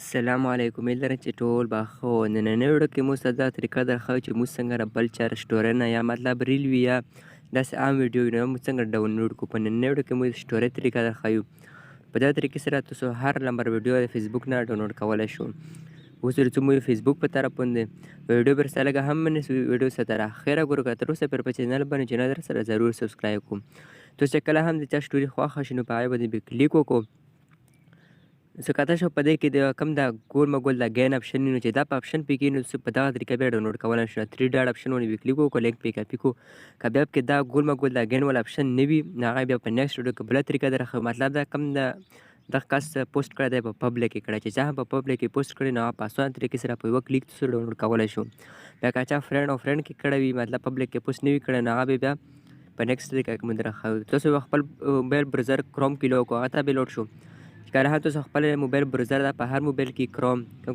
السلام علیکم لرم چې ټول به ښه وو. نننۍ ویډیو کې موږ ته دا طریقه درښیو چې موږ څنګه بل چا سټورۍ نه یا مطلب ریل وي یا داسې عام ویډیو وي نو موږ څنګه ډاونلوډ کړو. په نننۍ ویډیو کې موږ د سټورۍ طریقه درښیو. په دغه طریقې سره تاسو هر نمبر ویډیو د فیسبوک نه ډاونلوډ کولی شو. اوس تر څو موږ فیسبوک په طرف باندې ویډیو پر سره لږه هم نه ویډیو سره تر اخره ګورو که تر اوسه پورې په چینل باندې چې نه در سره ضرور سبسکرایب کړو. تاسو چې کله هم د چا سټوري خوښه شي نو په هغې باندې به کلیک وکړو. څه کته شو په دې کې د کوم دا ګول مګول دا ګین اپشن وي نو چې دا په اپشن پې کېږي نو څه په دغه طریقه بیا ډاونلوډ کولی شو. 3 ډاټ اپشن باندې به کلیک وکړو، لینک پې کاپي کړو. که بیا پکې دا ګول مګول دا ګین والا اپشن نه وي نو هغه بیا په نیکسټ ویډیو کې بله طریقه درښیو. مطلب دا کوم دغه کس پوسټ کړی دی په پبلک کې کړی چې چا هم په پبلک کې پوسټ کړی نو هغه په اسانه طریقې سره په یوه کلیک تاسو ډاونلوډ کولی شو. بیا که چا فرینډ او فرینډ کې کړی وي مطلب پبلک کې پوسټ نه وي کړی نو هغه به بیا په نیکسټ طریقه کې موږ درښیو. تاسو خپل موبایل براوزر کروم کې لوډ کړو، هغه ته به لوډ شو. کله هم تاسو خپل موبایل براوزر دا په هر موبایل کې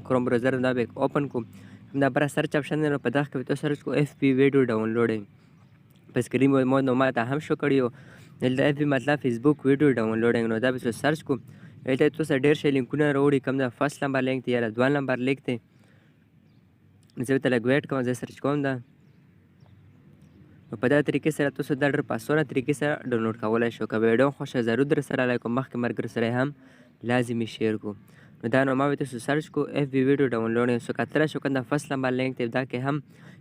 کروم براوزر دا به اوپن کړو. دا بره سرچ اپشن دی نو په دغه کې به تاسو سرچ کړو اف پی ویډیو ډاونلوډینګ. په سکرین مو نو ما ته هم شو کړی و دلته اف پی مطلب فیسبوک ویډیو ډاونلوډینګ. نو دا به تاسو سرچ کړو. دلته تاسو ډېر شی لینکونه راوړي، کوم دا فرست نمبر لینک دی یا د 2 نمبر لینک دی. زه ورته لږ ویټ کوم، زه سرچ کوم دا. نو په دغه طریقې سره تاسو دا ډېر په اسانه طریقې سره ډاونلوډ کولی شو. که ویډیو خوښه ضرور در سره لایک او مخکې ملګرو سره هم لازمي شیر کړو. نو دا نو ما به تاسو سرچ کړو اف بي ویډیو ډاونلوډینګ. سو کتلی شو کوم دا فرست نمبر لینک دی دا کې هم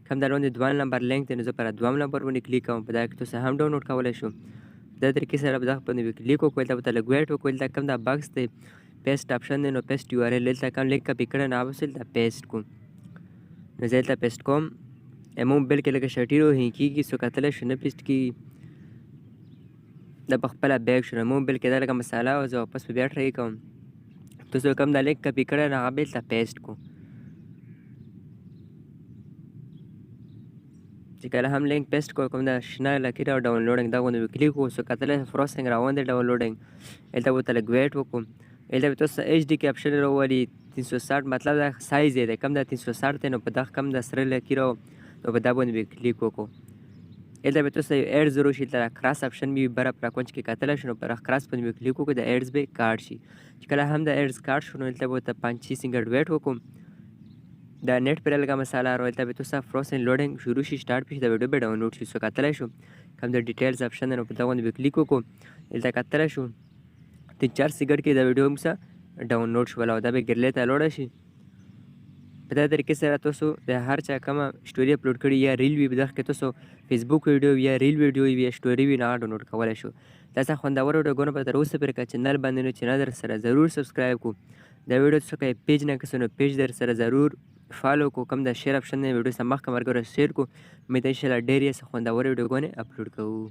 کوم دا لاندې 2 نمبر لینک دی نو زه پر 2 نمبر باندې کلیک کوم. په دغه کې تاسو هم ډاونلوډ کولی شو. په دغه طریقې سره په دغه باندې کلیک وکړو. دلته ورته لږ ویټ وکړو. دلته کوم دا بکس دی پیسټ اپشن دی نو پیسټ یو آر ایل دلته کوم لینک کاپي کړی نو هغه به دلته پیسټ کړو. نو زه دلته پیسټ کوم. مو موبایل کې لږه شټي روهي کېږي، سو کتلی شو نه پیسټ کېږي. دا په خپله بیک شو. نو مو موبایل کې دا لږه مساله وه، زه واپس په بیا ټرای کوم. تاسو کوم دا لینک کاپي کړی نو هغه به دلته پیسټ کړو. چې کله هم لینک پیسټ کړو کوم دا شنه لکیر او ډاونلوډینګ دا باندې به کلیک وکړو. سو کتلی پروسینګ روان دی ډاونلوډینګ. دلته به ورته لږ ویټ وکړو. دلته به تاسو ایچ ډي کې اپشن راولي 360 مطلب دا سایز یې دی کوم دا 360 دی نو په دغه کوم دا سره لکیر نو په دا باندې به کلیک وکړو. دلته به تاسو ایډز ضرور شي. دلته کراس اپشن وي بره په راکونج کې کتلی شو نو پر کراس باندې به کلیک وکړو. د ایډز به کارډ شي. چې کله هم د ایډز کارډ شو نو دلته به ورته 5 سیکنډ ویټ وکړو. دا نیټ پرې لږه مساله راولي. دلته به تاسو پروسینګ لوډینګ شروع شي سټارټ پې شي د ویډیو به ډاونلوډ شي. سو کتلی شو کوم د ډیټیلز اپشن دی نو په دغه باندې به کلیک وکړو. دلته کتلی شو 3-4 سیکنډ کې د ویډیو موږ ډاونلوډ شول او دا به ګرلې ته لوډه شي. په دغه طریقې سره تاسو د هر چا کومه سټوري اپلوډ کړي یا ریل وي په دغه کې تاسو فیسبوک ویډیو یا ریل ویډیو وي یا سټوري وي نو هغه ډاونلوډ کولی شو. داسې خوندور ویډیوګانو به تر اوسه پورې که چینل باندې نو چینل در سره ضرور سبسکرایب کړو. دا ویډیو تاسو که پیج نه کړئ نو پیج در سره ضرور فالو کړو. کوم دا شیر اپشن دی ویډیو سره مخکې ملګرو سره شیر کړو. امید انشاءالله ډېرې خوندورې ویډیوګانې اپلوډ کوو.